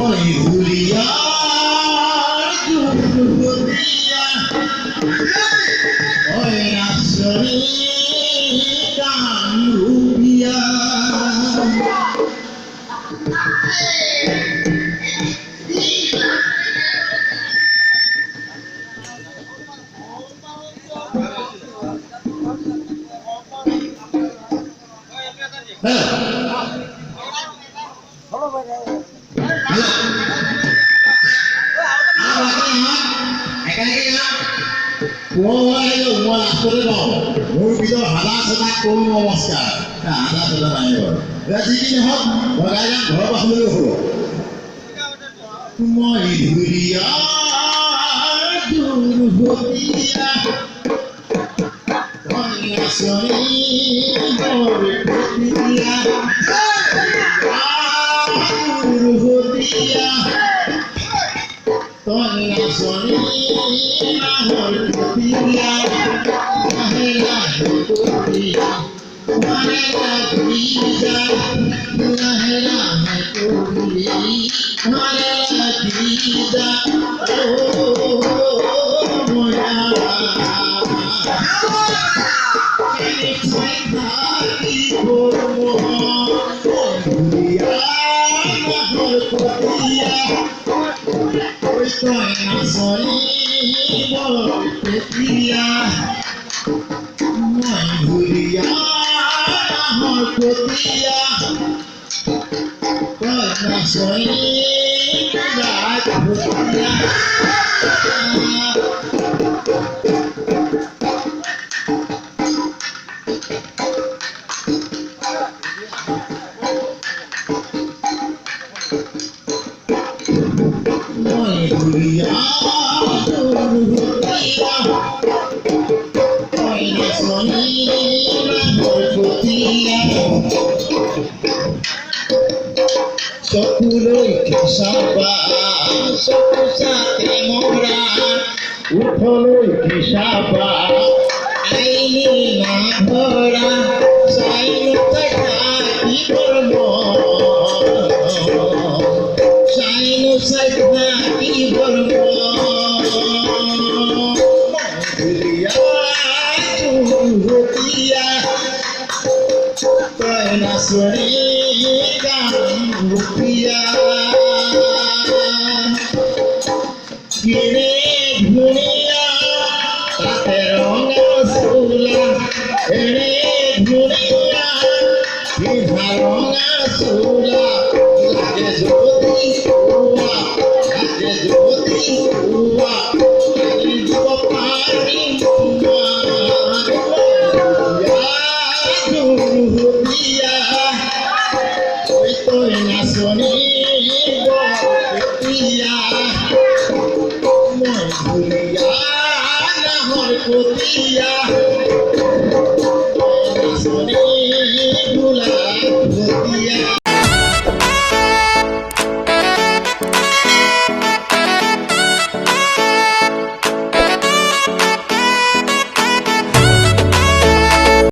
Julia, Julia, oi nasri dan rupiah. মোৰ ভিতৰত হালা চলা কৰো নমস্কাৰ হালা চলা নাই যিখিনি হওক ভগাই যাম ঘৰৰ বাসলৈ হ'ব মই ধুৰীয়া দুৰ্ভতীয়া Sepuluh kisah satu sate moran upuluh kisah ini nabora saya terjadi bermon saya terjadi bermon dia rupiah penasuri rupiah ini dunia tak terongga sulah ini dunia diharongga sulah lagi jodi tua lagi dua paling Putih,